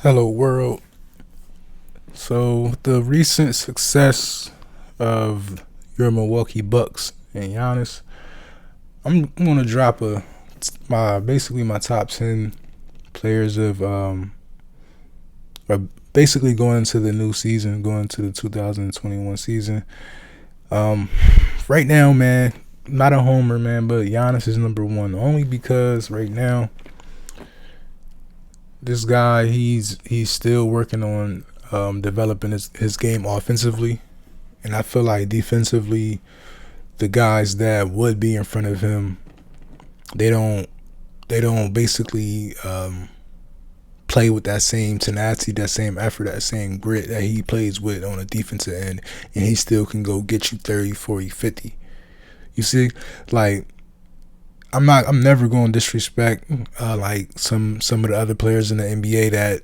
Hello, world. So, the recent success of your Milwaukee Bucks and Giannis, I'm gonna drop my top 10 players or basically going into the new season, going into the 2021 season. Um, right now, man, not a homer, man, but Giannis is number one only because right now this guy he's still working on developing his game offensively. And I feel like defensively, the guys that would be in front of him, they don't they don't basically play with that same tenacity, that same effort, that same grit that he plays with on a defensive end, and he still can go get you 30, 40, 50. You see, like I'm never going to disrespect like some of the other players in the NBA that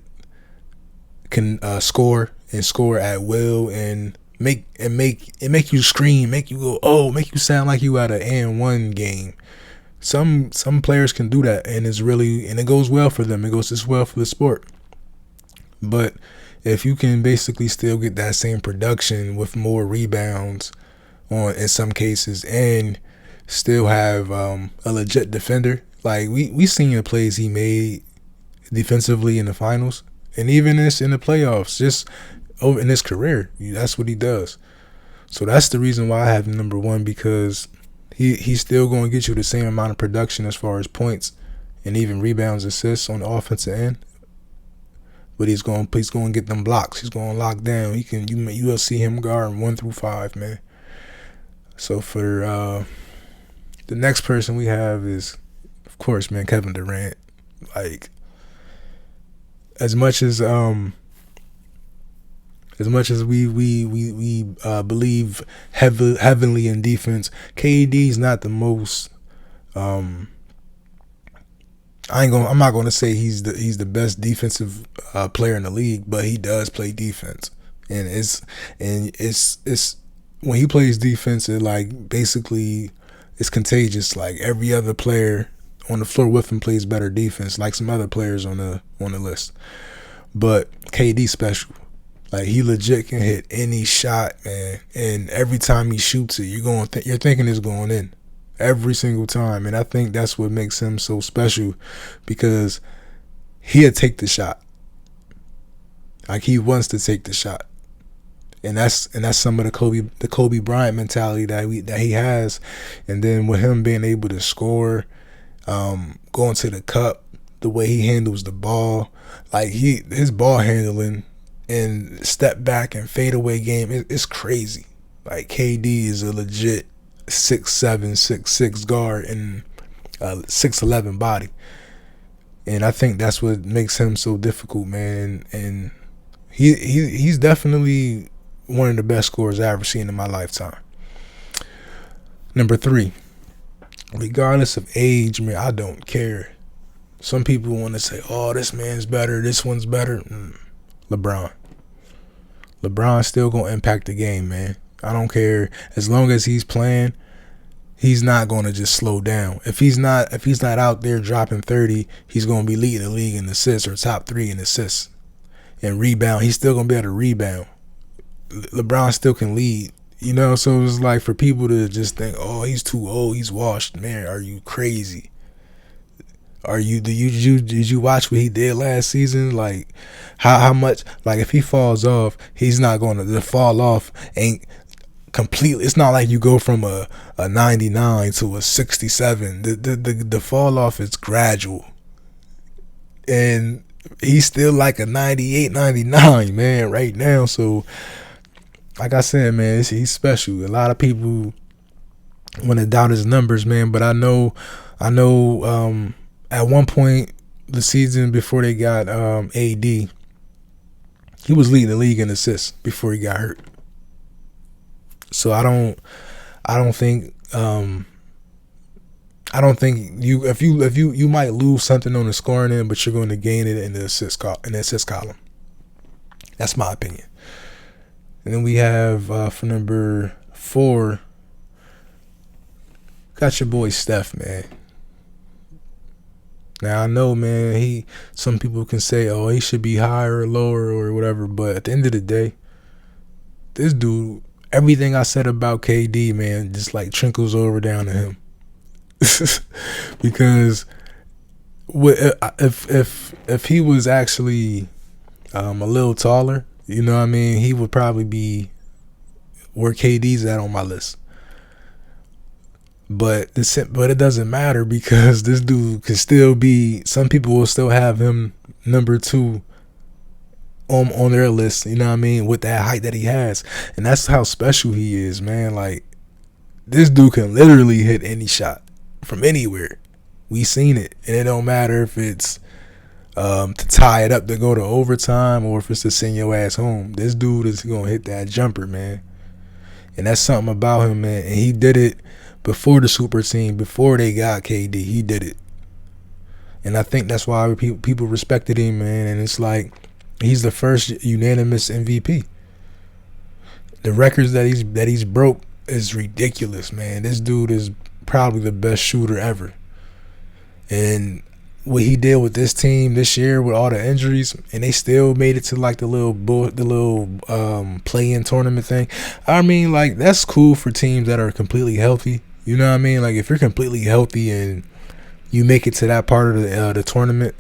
can score and score at will and make you scream, make you go oh, make you sound like you at an and one game. Some players can do that, and it goes well for them. It goes just well for the sport. But if you can basically still get that same production with more rebounds on in some cases and still have a legit defender, like we seen the plays he made defensively in the finals, and even this in the playoffs, just over in his career, that's what he does. So that's the reason why I have him number one, because he's still going to get you the same amount of production as far as points and even rebounds, assists on the offensive end. But he's going to get them blocks. He's going to lock down. You will see him guarding 1 through 5, man. So for the next person we have is, of course, man, Kevin Durant. Like as much as we believe heavily in defense, KD's not the most. I'm not gonna say he's the best defensive player in the league, but he does play defense, and it's when he plays defense, it like basically it's contagious. Like every other player on the floor with him plays better defense, like some other players on the list. But KD special. Like he legit can hit any shot, man. And every time he shoots it, you're thinking it's going in every single time. And I think that's what makes him so special, because he'll take the shot. Like he wants to take the shot. And that's some of the Kobe Bryant mentality that he has. And then with him being able to score, going to the cup, the way he handles the ball, like his ball handling and step back and fade away game, it's crazy. Like KD is a legit 6'7", 6'6" guard and 6'11" body, and I think that's what makes him so difficult, man. And he's definitely one of the best scorers I ever seen in my lifetime. Number 3, regardless of age, man, I don't care. Some people want to say, "Oh, this man's better. This one's better." LeBron. LeBron's still gonna impact the game, man. I don't care, as long as he's playing. He's not gonna just slow down. If he's not out there dropping 30, he's gonna be leading the league in assists or top 3 in assists and rebound. He's still gonna be able to rebound. LeBron still can lead, So it's like for people to just think, "Oh, he's too old. He's washed." Man, are you crazy? Did you watch what he did last season? Like how much, like if he falls off, he's not going to, the fall off ain't completely, it's not like you go from a 99 to a 67. The fall off is gradual, and he's still like a 98, 99, man, right now. So like I said, man, he's special. A lot of people want to doubt his numbers, man, but I know at one point the season before they got AD, he was leading the league in assists before he got hurt. So I don't think you might lose something on the scoring end, but you're going to gain it in the assist column. That's my opinion. And then we have for number 4, got your boy Steph, man. Now I know, man, some people can say, oh, he should be higher or lower or whatever, but at the end of the day, this dude, everything I said about KD, man, just like trickles over down to him. Because if he was actually a little taller, you know what I mean, he would probably be where KD's at on my list. But it doesn't matter because this dude can still be. Some people will still have him number 2 on their list. You know what I mean, with that height that he has, and that's how special he is, man. Like, this dude can literally hit any shot from anywhere. We seen it, and it don't matter if it's to tie it up to go to overtime or if it's to send your ass home. This dude is gonna hit that jumper, man. And that's something about him, man. And he did it before the super team, before they got KD. He did it. And I think that's why people respected him, man. And it's like, he's the first unanimous MVP. The records that he's broke is ridiculous, man. This dude is probably the best shooter ever. And what he did with this team this year with all the injuries, and they still made it to like the little play-in tournament thing. I mean, like, that's cool for teams that are completely healthy. You know what I mean? Like, if you're completely healthy and you make it to that part of the tournament,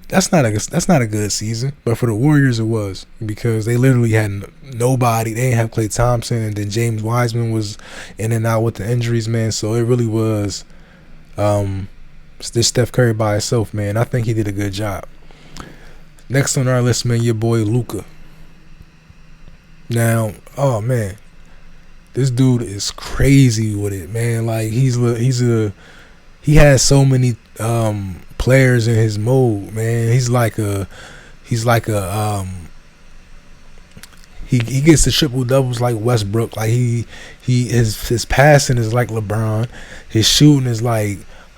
that's not a good season. But for the Warriors, it was, because they literally had nobody. They didn't have Klay Thompson, and then James Wiseman was in and out with the injuries, man. So it really was this Steph Curry by himself, man. I think he did a good job. Next on our list, man, your boy Luka. Now, oh man, this dude is crazy with it, man. Like, he has so many players in his mold, man. He gets the triple doubles like Westbrook. Like, his passing is like LeBron. His shooting is like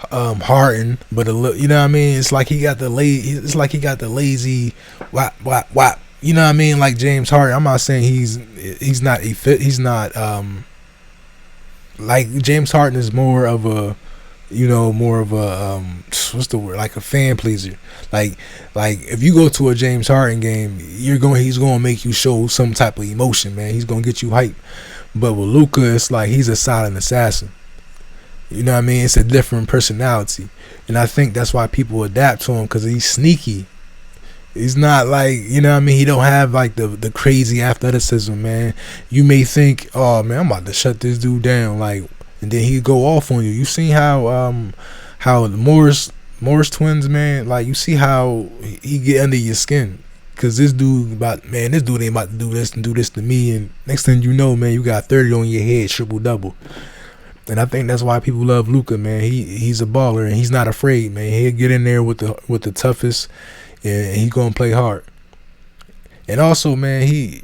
Hart, but you know what I mean. It's like he got the lazy whap. You know what I mean, like James Hart. I'm not saying he's not like James Harden is more of a what's the word, like a fan pleaser. Like if you go to a James Harden game, he's gonna make you show some type of emotion, man. He's gonna get you hype. But with Luka, it's like he's a silent assassin. You know what I mean? It's a different personality, and I think that's why people adapt to him, because he's sneaky. He's not like, you know what I mean, he don't have like the crazy athleticism, man. You may think, oh man, I'm about to shut this dude down, like, and then he go off on you. You see how the Morris twins, man, like, you see how he get under your skin, because this dude ain't about to do this and do this to me, and next thing you know, man, you got 30 on your head, triple double. And I think that's why people love Luka, man. He's a baller, and he's not afraid, man. He'll get in there with the toughest, and he's gonna play hard. And also, man, he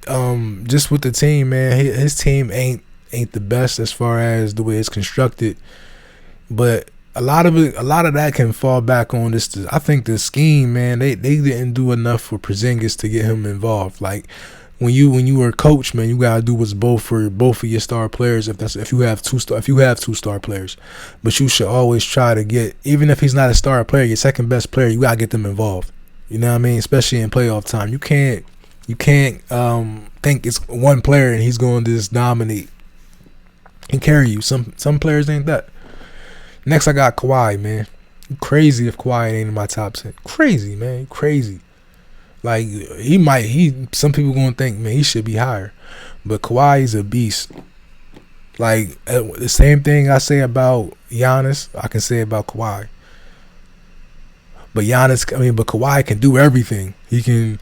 just with the team, man, his team ain't the best as far as the way it's constructed, but a lot of that can fall back on this. I think the scheme, man, they didn't do enough for Porzingis to get him involved. Like, when you were a coach, man, you gotta do what's both of your star players. If you have two star players, but you should always try to get, even if he's not a star player, your second best player, you gotta get them involved. You know what I mean? Especially in playoff time, you can't think it's one player and he's going to just dominate and carry you. Some players ain't that. Next, I got Kawhi, man. Crazy if Kawhi ain't in my top 10. Crazy, man. Crazy. Like, some people gonna think, man, he should be higher, but Kawhi is a beast. Like, the same thing I say about Giannis, I can say about Kawhi. But Kawhi can do everything. He can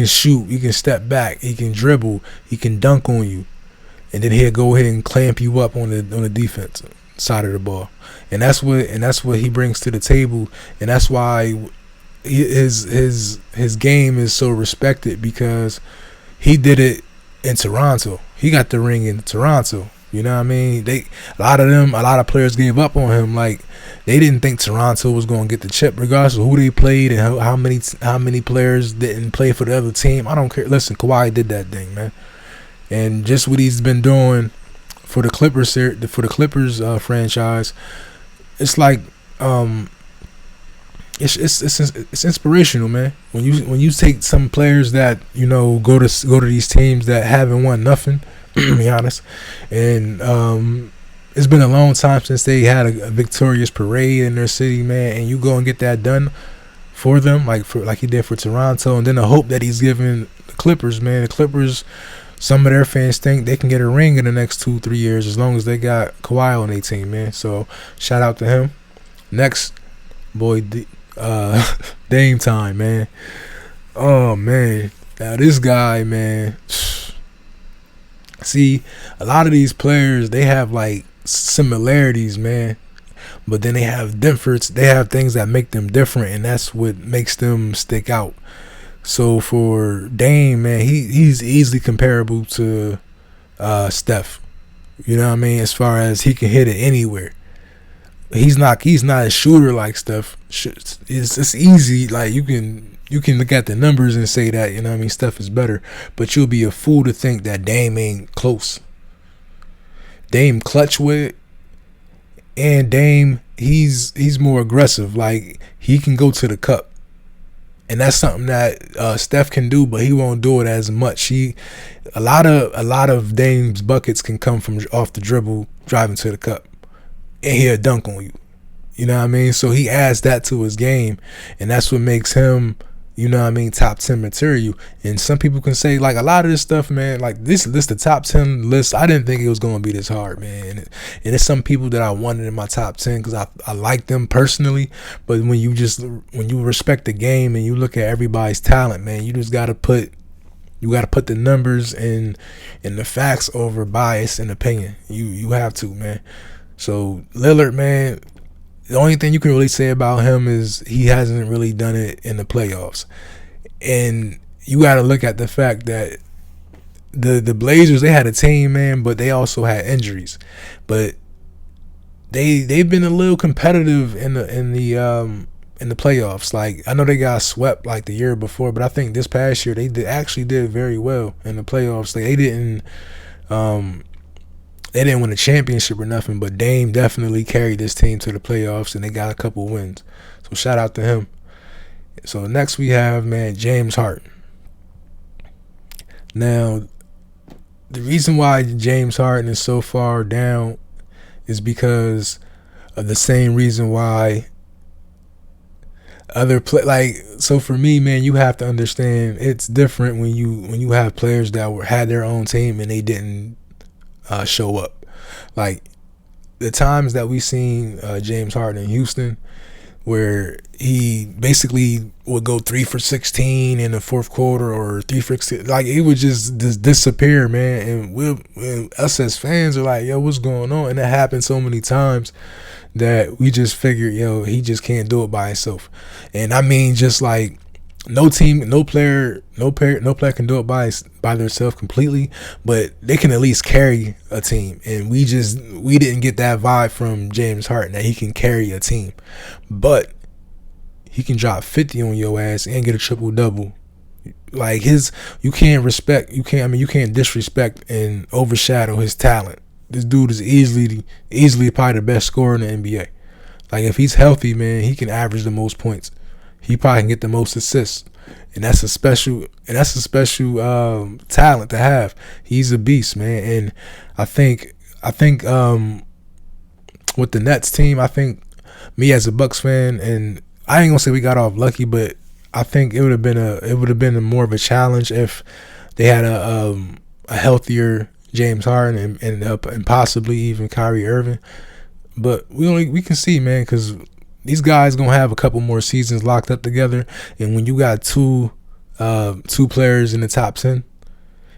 shoot, he can step back, he can dribble, he can dunk on you, and then he'll go ahead and clamp you up on the defense side of the ball. And that's what he brings to the table, and that's why his game is so respected, because he did it in Toronto. He got the ring in Toronto. You know what I mean? A lot of players gave up on him. Like, they didn't think Toronto was going to get the chip, regardless of who they played and how many players didn't play for the other team. I don't care. Listen, Kawhi did that thing, man, and just what he's been doing for the Clippers franchise. It's like it's inspirational, man. When you take some players that go to these teams that haven't won nothing, be honest, and it's been a long time since they had a victorious parade in their city, man, and you go and get that done for them, like he did for Toronto, and then the hope that he's giving the Clippers, man. The Clippers, some of their fans think they can get a ring in the next 2-3 years as long as they got Kawhi on their team, man. So shout out to him. Next, boy, Dame time, man. Oh man, now this guy, man. See, a lot of these players, they have like similarities, man, but then they have difference. They have things that make them different, and that's what makes them stick out. So for Dame, man, he's easily comparable to Steph. You know what I mean? As far as he can hit it anywhere. He's not a shooter like Steph. It's easy. Like you can look at the numbers and say that, you know what I mean, Steph is better, but you'll be a fool to think that Dame ain't close. Dame clutch with it, and Dame he's more aggressive. Like he can go to the cup, and that's something that Steph can do, but he won't do it as much. A lot of Dame's buckets can come from off the dribble, driving to the cup, and he'll dunk on you. You know what I mean? So he adds that to his game, and that's what makes him, you know what I mean, top 10 material. And some people can say, like, a lot of this stuff, man, like this list, the top 10 list, I didn't think it was going to be this hard, man. And it's some people that I wanted in my top 10 because I like them personally. But when you respect the game and you look at everybody's talent, man, you just got to put the numbers and the facts over bias and opinion. You have to, man. So Lillard, man, the only thing you can really say about him is he hasn't really done it in the playoffs. And you got to look at the fact that the Blazers, they had a team, man, but they also had injuries. But they've been a little competitive in the playoffs. Like I know they got swept like the year before, but I think this past year they actually did very well in the playoffs. Like they didn't win a championship or nothing, but Dame definitely carried this team to the playoffs, and they got a couple wins. So shout out to him. So next we have, man, James Hart. Now, the reason why James Harden is so far down is because of the same reason why so for me, man, you have to understand it's different when you have players that had their own team and they didn't show up. Like the times that we seen James Harden in Houston, where he basically would go 3 for 16 in the fourth quarter or 3 for 16, like he would just disappear, man. And us as fans are like, yo, what's going on? And it happened so many times that we just figured, yo, he just can't do it by himself. And I mean, just like no player can do it by themselves completely, but they can at least carry a team. And we didn't get that vibe from James Harden that he can carry a team, but he can drop 50 on your ass and get a triple double. Like you can't disrespect and overshadow his talent. This dude is easily probably the best scorer in the NBA. Like if he's healthy, man, he can average the most points. He probably can get the most assists, and that's a special talent to have. He's a beast, man. And I think with the Nets team, I think me as a Bucks fan, and I ain't gonna say we got off lucky, but I think it would have been more of a challenge if they had a healthier James Harden and possibly even Kyrie Irving. But we can see, man, because these guys gonna have a couple more seasons locked up together, and when you got two players in the top 10,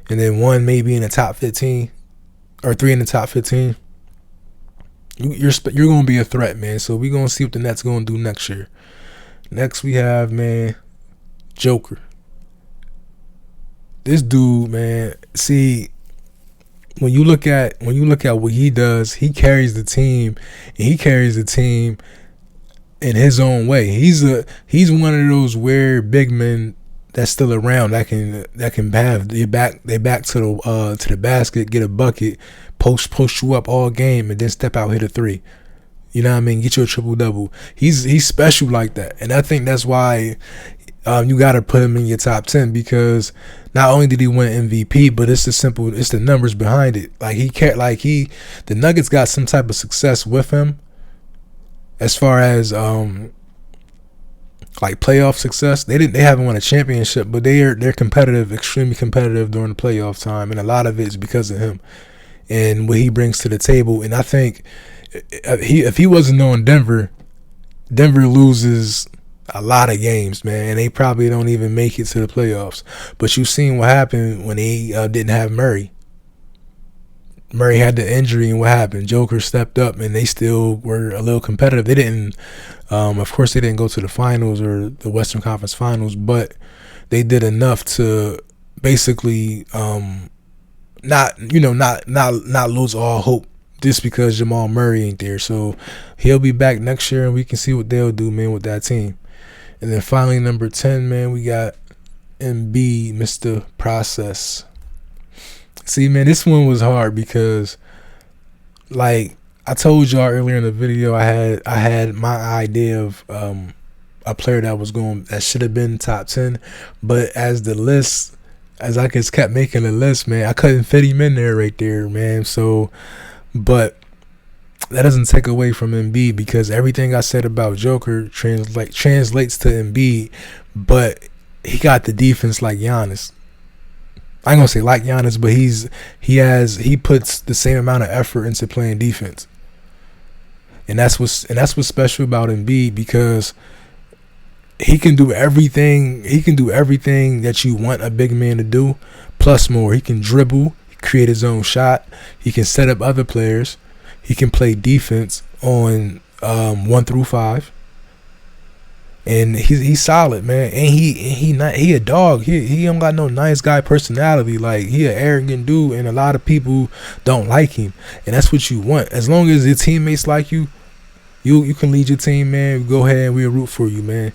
and then one maybe in the top 15, or 3 in the top 15, you're gonna be a threat, man. So we gonna see what the Nets gonna do next year. Next we have, man, Joker. This dude, man. See, when you look at what he does, he carries the team, and he carries the team in his own way. He's one of those weird big men that's still around that can have their back to the basket, get a bucket, post you up all game, and then step out, hit a 3. You know what I mean? Get you a triple double. He's special like that, and I think that's why you got to put him in your top 10, because not only did he win MVP, but it's the numbers behind it. Like the Nuggets got some type of success with him as far as like playoff success. They haven't won a championship, but they're competitive, extremely competitive during the playoff time, and a lot of it is because of him and what he brings to the table. And I think if he wasn't on Denver loses a lot of games, man, and they probably don't even make it to the playoffs. But you've seen what happened when they didn't have Murray. Murray had the injury, and what happened? Joker stepped up, and they still were a little competitive. They didn't, of course, they didn't go to the finals or the Western Conference Finals, but they did enough to basically not lose all hope just because Jamal Murray ain't there. So he'll be back next year, and we can see what they'll do, man, with that team. And then finally, number 10, man, we got Embiid, Mr. Process. See, man, this one was hard because, like I told y'all earlier in the video, I had my idea of a player that should have been top 10, but as I just kept making the list, man, I couldn't fit him in there right there, man. So, but that doesn't take away from Embiid, because everything I said about Joker translates to Embiid, but he got the defense like Giannis. I ain't gonna say like Giannis, but he puts the same amount of effort into playing defense, and that's what's special about Embiid, because he can do everything. He can do everything that you want a big man to do, plus more. He can dribble, create his own shot. He can set up other players. He can play defense on 1 through 5, and he's solid, man. And he a dog. He don't got no nice guy personality. Like, he an arrogant dude, and a lot of people don't like him. And that's what you want. As long as your teammates like you, you can lead your team, man. Go ahead and we'll root for you, man.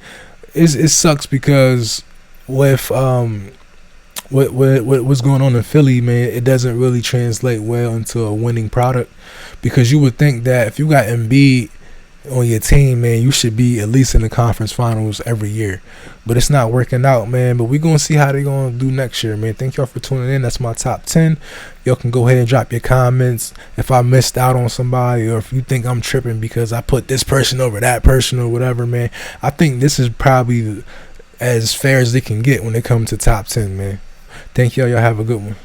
It sucks because with what's going on in Philly, man, it doesn't really translate well into a winning product, because you would think that if you got Embiid on your team, man, you should be at least in the conference finals every year. But it's not working out, man. But we're going to see how they're going to do next year, man. Thank y'all for tuning in. That's my top 10. Y'all can go ahead and drop your comments if I missed out on somebody, or if you think I'm tripping because I put this person over that person or whatever, man. I think this is probably as fair as they can get when it comes to top 10, man. Thank y'all. Y'all have a good one.